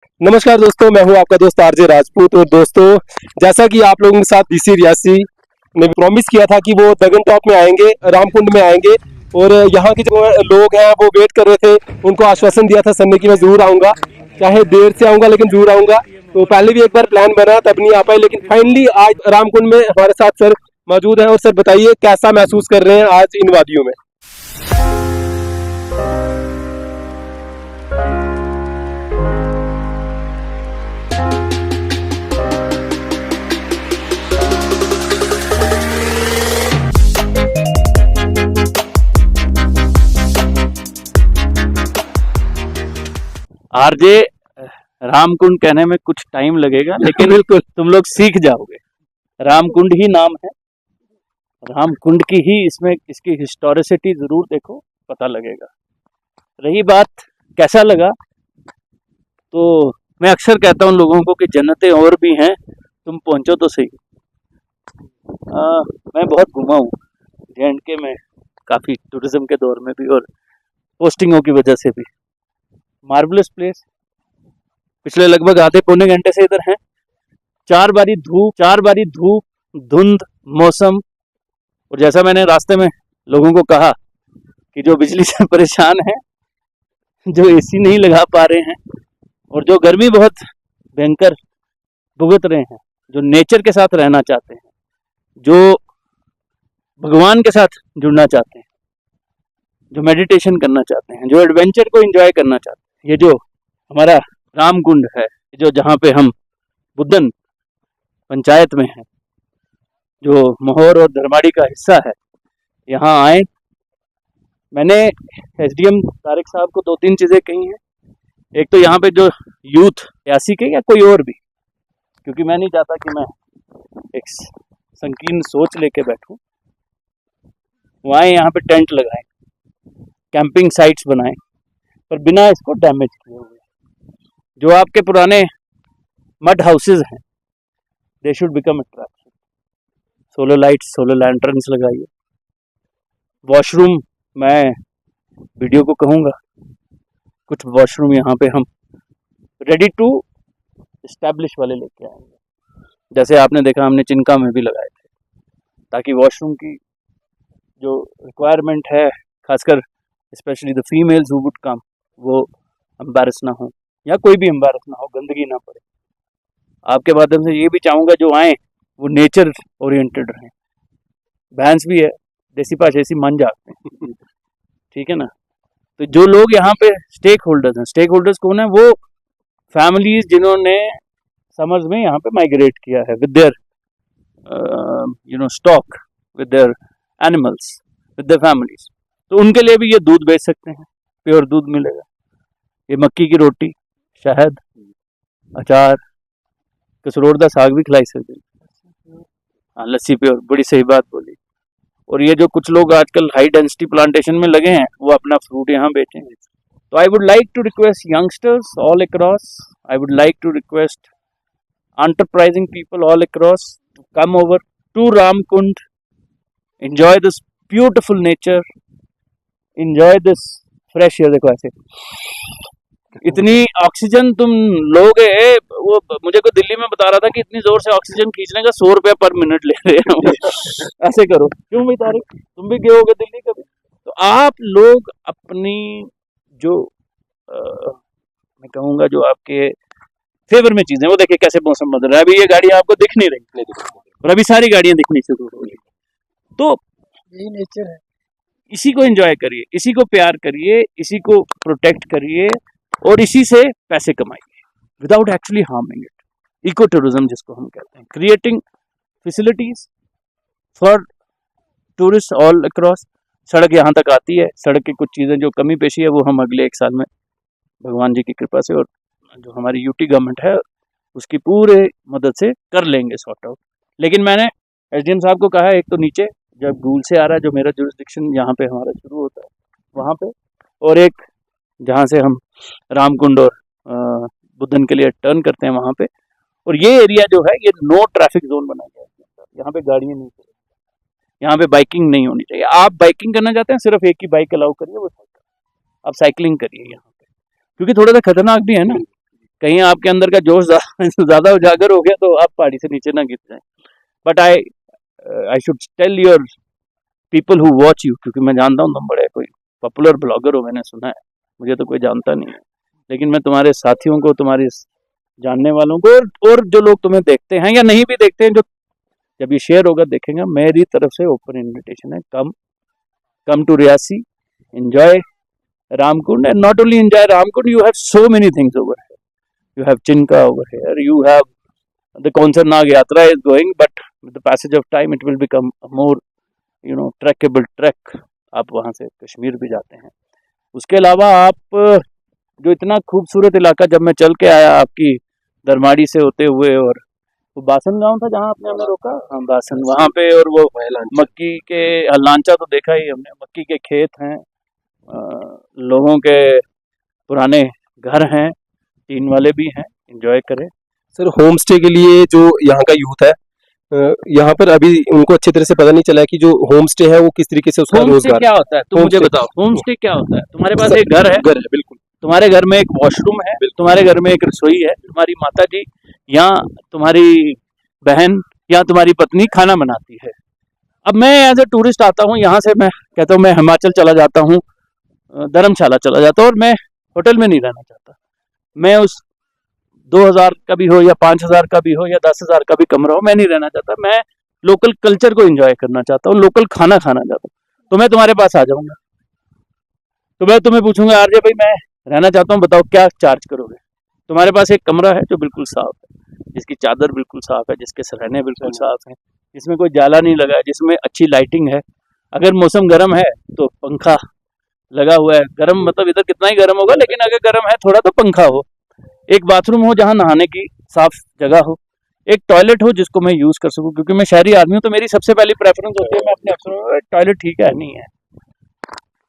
नमस्कार दोस्तों, मैं हूं आपका दोस्त आरजे राजपूत। और दोस्तों, जैसा कि आप लोगों के साथ डीसी रियासी ने प्रॉमिस किया था कि वो दगन टॉप में आएंगे, रामकुंड में आएंगे, और यहाँ के जो लोग हैं वो वेट कर रहे थे। उनको आश्वासन दिया था सर ने कि मैं जरूर आऊंगा, चाहे देर से आऊंगा लेकिन जरूर आऊंगा। तो पहले भी एक बार प्लान बना तब नहीं आ पाए, लेकिन फाइनली आज रामकुंड में हमारे साथ सर मौजूद है। और सर बताइए, कैसा महसूस कर रहे हैं आज इन वादियों में? आरजे, रामकुंड कहने में कुछ टाइम लगेगा लेकिन बिल्कुल तुम लोग सीख जाओगे। रामकुंड ही नाम है, रामकुंड की ही इसमें इसकी हिस्टोरिसिटी जरूर देखो, पता लगेगा। रही बात कैसा लगा, तो मैं अक्सर कहता हूँ लोगों को कि जन्नतें और भी हैं, तुम पहुंचो तो सही। मैं बहुत घूमा हूँ J&K में, काफ़ी टूरिज्म के दौर में भी और पोस्टिंगों की वजह से भी। Marvellous place. पिछले लगभग आधे पौने घंटे से इधर हैं। चार बारी धूप, धुंध मौसम। और जैसा मैंने रास्ते में लोगों को कहा कि जो बिजली से परेशान हैं, जो एसी नहीं लगा पा रहे हैं और जो गर्मी बहुत भयंकर भुगत रहे हैं, जो नेचर के साथ रहना चाहते हैं, जो भगवान के साथ जुड़ना चाहते हैं, जो मेडिटेशन करना चाहते हैं, जो एडवेंचर को एंजॉय करना चाहते हैं, ये जो हमारा रामकुंड है, जो जहाँ पे हम बुद्धन पंचायत में हैं, जो मोहर और धर्माड़ी का हिस्सा है, यहाँ आए। मैंने एसडीएम तारिक साहब को 2-3 चीज़ें कही हैं। एक तो यहाँ पे जो यूथ रियासी के या कोई और भी, क्योंकि मैं नहीं चाहता कि मैं एक संकीर्ण सोच लेके बैठूं, वो आए यहाँ पे टेंट लगाएं, कैंपिंग साइट्स बनाएं, पर बिना इसको डैमेज किए हुए। जो आपके पुराने मड हाउसेज हैं, they should become attraction. Solar lights, solar lanterns लगाइए। वॉशरूम, मैं वीडियो को कहूँगा, कुछ वॉशरूम यहाँ पे हम रेडी टू इस्टेब्लिश वाले लेके आएंगे। जैसे आपने देखा हमने चिंका में भी लगाए थे, ताकि वॉशरूम की जो रिक्वायरमेंट है, खासकर specially the females who would come, वो एम्बैरस ना हो या कोई भी एम्बैरस ना हो, गंदगी ना पड़े। आपके माध्यम से ये भी चाहूँगा जो आए वो नेचर ओरिएंटेड रहें। भैंस भी है, देसी भाषा ऐसी मन जाते हैं ठीक है ना। तो जो लोग यहाँ पे स्टेक होल्डर्स हैं, स्टेक होल्डर्स कौन है? वो फैमिलीज जिन्होंने समर्स में यहाँ पे माइग्रेट किया है with their stock, with their animals, with their families. तो उनके लिए भी ये दूध बेच सकते हैं, प्योर दूध मिलेगा। ये मक्की की रोटी, शहद, अचार, कसरोड़ का साग भी खिलाई सकते हैं। हाँ, लस्सी प्योर, बड़ी सही बात बोली। और ये जो कुछ लोग आजकल हाई डेंसिटी प्लांटेशन में लगे हैं, वो अपना फ्रूट यहाँ बेचेंगे। तो I would like to request youngsters all across, I would like to request enterprising people all across to come over to Ramkund, enjoy this beautiful nature, enjoy this fresh air। देखो ऐसे इतनी oxygen तुम लोगे, वो मुझे को दिल्ली में बता रहा था कि इतनी जोर से ऑक्सीजन खींचने का 100 रुपया पर मिनट ले रहे हैं ऐसे करो। क्यों भाई तारिक, तुम भी गए होगे दिल्ली कभी? तो आप लोग अपनी जो मैं कहूँगा जो आपके फेवर में चीजें, वो देखिए कैसे मौसम बदल रहा है। अभी ये गाड़ी आपको दिख नहीं रही और अभी सारी गाड़ियां दिखनी शुरू हो गई। तो यही नेचर है, इसी को एंजॉय करिए, इसी को प्यार करिए, इसी को प्रोटेक्ट करिए और इसी से पैसे कमाइए without actually harming it. Eco tourism जिसको हम कहते हैं, creating facilities for tourist all across. सड़क यहाँ तक आती है, सड़क की कुछ चीज़ें जो कमी पेशी है वो हम अगले 1 साल में भगवान जी की कृपा से और जो हमारी यूटी गवर्नमेंट है उसकी पूरे मदद से कर लेंगे सॉर्ट आउट। लेकिन मैंने एसडीएम साहब को कहा है, एक तो नीचे जब गूल से आ रहा है, जो मेरा जुरिस्डिक्शन यहाँ पे हमारा शुरू होता है वहाँ पे, और एक जहाँ से हम रामकुंड और बुद्धन के लिए टर्न करते हैं वहाँ पे। और ये एरिया जो है ये नो ट्रैफिक जोन बनाया गया है। यहाँ पे गाड़ियाँ नहीं चलेंगी, यहाँ पे बाइकिंग नहीं होनी चाहिए। आप बाइकिंग करना चाहते हैं, सिर्फ एक ही बाइक अलाउ करिए, वो साइकिल। आप साइकिलिंग करिए यहाँ पे, क्योंकि थोड़ा सा खतरनाक भी है ना। कहीं आपके अंदर का जोश ज्यादा उजागर हो गया तो आप पहाड़ी से नीचे ना गिर जाएं। But I should tell your people who watch you, क्योंकि मैं जानता हूँ तुम बड़े कोई पॉपुलर ब्लॉगर हो, मैंने सुना है, मुझे तो कोई जानता नहीं है, लेकिन मैं तुम्हारे साथियों को, तुम्हारे जानने वालों को और जो लोग तुम्हें देखते हैं या नहीं भी देखते हैं, जो जब ये शेयर होगा देखेंगे, मेरी तरफ से ओपन इन्विटेशन है, come to Reasi, enjoy Ramkund, and not only enjoy Ramkund, you have so many things over here. You have Chinka over here, you have the Konsarnag Yatra is going, but with the passage of time it will become a more trackable trek. आप वहाँ से कश्मीर भी जाते हैं। उसके अलावा आप जो इतना खूबसूरत इलाका, जब मैं चल के आया आपकी दरमाड़ी से होते हुए, और वो बासन गांव था जहाँ आपने हमें रोका, हाँ बासन, वहाँ पे, और वो मक्की के हल्लांचा तो देखा ही हमने, मक्की के खेत हैं, लोगों के पुराने घर हैं, टीन वाले भी हैं, एंजॉय करें। सर होम स्टे के लिए जो यहाँ का यूथ है, यहाँ पर अभी उनको अच्छी तरह से पता नहीं चला है कि जो होम स्टे है वो किस तरीके से उसका होम स्टे रोजगार। क्या होता है, तुम मुझे Homestay। बताओ, होम स्टे क्या होता है? तुम्हारे पास सर, एक घर है, बिल्कुल, तुम्हारे घर में एक वॉशरूम है, तुम्हारे घर में एक रसोई है, तुम्हारी माता जी या तुम्हारी बहन या तुम्हारी पत्नी खाना बनाती है। अब मैं एज ए टूरिस्ट आता हूँ, यहाँ से मैं कहता हूँ मैं हिमाचल चला जाता हूँ, धर्मशाला चला जाता हूँ, और मैं होटल में नहीं रहना चाहता। मैं उस 2000 का भी हो या 5000 का भी हो या 10,000 का भी कमरा हो, मैं नहीं रहना चाहता। मैं लोकल कल्चर को एंजॉय करना चाहता हूँ, लोकल खाना खाना चाहता हूँ। तो मैं तुम्हारे पास आ जाऊंगा, तो मैं तुम्हें पूछूंगा, आरजे भाई मैं रहना चाहता हूँ, बताओ क्या चार्ज करोगे? तुम्हारे पास एक कमरा है जो बिल्कुल साफ है, जिसकी चादर बिल्कुल साफ है, जिसके सरहने बिल्कुल साफ हैं, जिसमें कोई जाला नहीं लगा है, जिसमें अच्छी लाइटिंग है। अगर मौसम गर्म है तो पंखा लगा हुआ है, गर्म मतलब इधर कितना ही गर्म होगा, लेकिन अगर गर्म है थोड़ा तो पंखा हो, एक बाथरूम हो जहाँ नहाने की साफ जगह हो, एक टॉयलेट हो जिसको मैं यूज कर सकूं, क्योंकि मैं शहरी आदमी हूँ, तो मेरी सबसे पहली प्रेफरेंस होती है, मैं अपने अफसरों को टॉयलेट ठीक है नहीं है।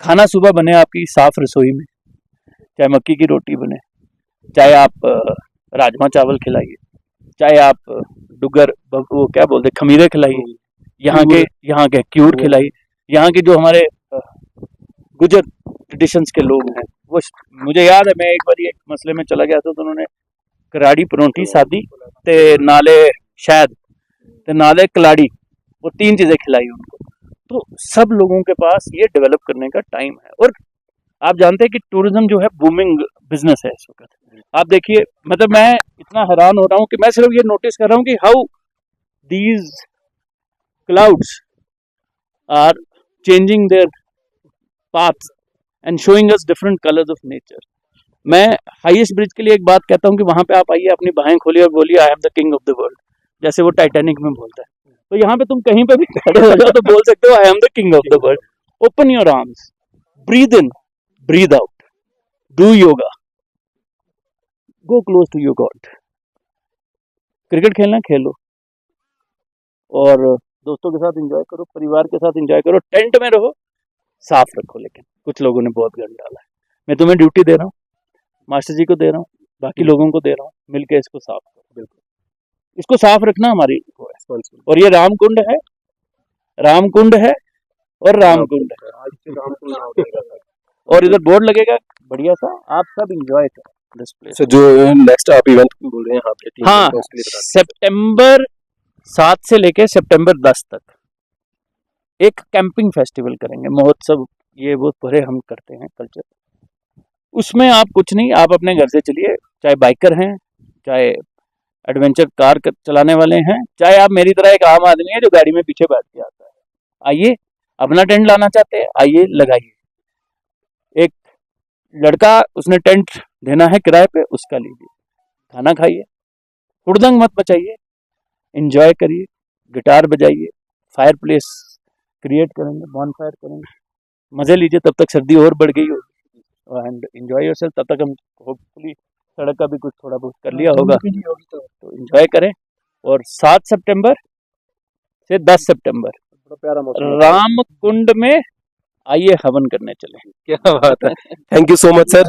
खाना सुबह बने आपकी साफ रसोई में, चाहे मक्की की रोटी बने, चाहे आप राजमा चावल खिलाइए, चाहे आप डुगर वो क्या बोलते खमीरे खिलाइए, यहाँ के क्यूर खिलाइए, यहाँ के जो हमारे गुजर ट्रेडिशंस के लोग हैं वो, मुझे याद है मैं एक बार एक मसले में चला गया था, तो उन्होंने कराड़ी परोंठी सादी ते नाले शायद ते नाले कलाड़ी, वो 3 चीजें खिलाई उनको। तो सब लोगों के पास ये डेवलप करने का टाइम है, और आप जानते हैं कि टूरिज्म जो है बूमिंग बिजनेस है इस वक्त। आप देखिए, मतलब मैं इतना हैरान हो रहा हूँ कि मैं सिर्फ ये नोटिस कर रहा हूँ कि how these clouds are changing their path and showing us different colours of nature. मैं हाईएस्ट ब्रिज के लिए एक बात कहता हूँ कि वहां पे आप आइए, अपनी बाहें खोलिए और बोलिए आई am the king of the world, जैसे वो टाइटैनिक में बोलता है। तो यहाँ पे तुम कहीं पे भी खड़े हो जाओ तो बोल सकते हो I am the king of the world. Open your arms, breathe in, breathe out, do yoga, go close to your god. Cricket खेलना खेलो, और दोस्तों के साथ एंजॉय करो, परिवार के साथ एंजॉय करो, टेंट में रहो, साफ रखो। लेकिन कुछ लोगों ने बहुत गंद डाला है, मैं तुम्हें ड्यूटी दे रहा हूँ, मास्टर जी को दे रहा हूँ, बाकी लोगों को दे रहा हूँ, मिलके इसको साफ करो। बिल्कुल, इसको साफ रखना हमारी रिस्पॉन्सिबिलिटी। और ये रामकुंड है, रामकुंड है और रामकुंड है, और इधर बोर्ड लगेगा बढ़िया सा, आप सब एंजॉय करो दिस प्लेस। सर जो नेक्स्ट आप इवेंट बोल रहे हैं यहाँ पे, हाँ, सितंबर 7 से लेके सितंबर 10 तक एक कैंपिंग फेस्टिवल करेंगे, महोत्सव, ये वो पूरे हम करते हैं कल्चर। उसमें आप कुछ नहीं, आप अपने घर से चलिए, चाहे बाइकर हैं, चाहे एडवेंचर कार चलाने वाले हैं, चाहे आप मेरी तरह एक आम आदमी है जो गाड़ी में पीछे बैठ के आता है, आइए। अपना टेंट लाना चाहते हैं, आइए लगाइए। एक लड़का उसने टेंट देना है किराए पे, उसका लीजिए, खाना खाइए, हुड़दंग मत मचाइए, एंजॉय करिए, गिटार बजाइए, फायर प्लेस क्रिएट करेंगे, बॉन फायर करेंगे, मजे लीजिए। तब तक सर्दी और बढ़ गई होगी, एंड एंजॉय योरसेल्फ। तब तक हम होपफुली सड़क का भी कुछ थोड़ा बहुत कर लिया होगा, तो एंजॉय करें। और 7 सितंबर से 10 सितंबर रामकुंड में आइए, हवन करने चले। क्या बात है, thank you so much sir.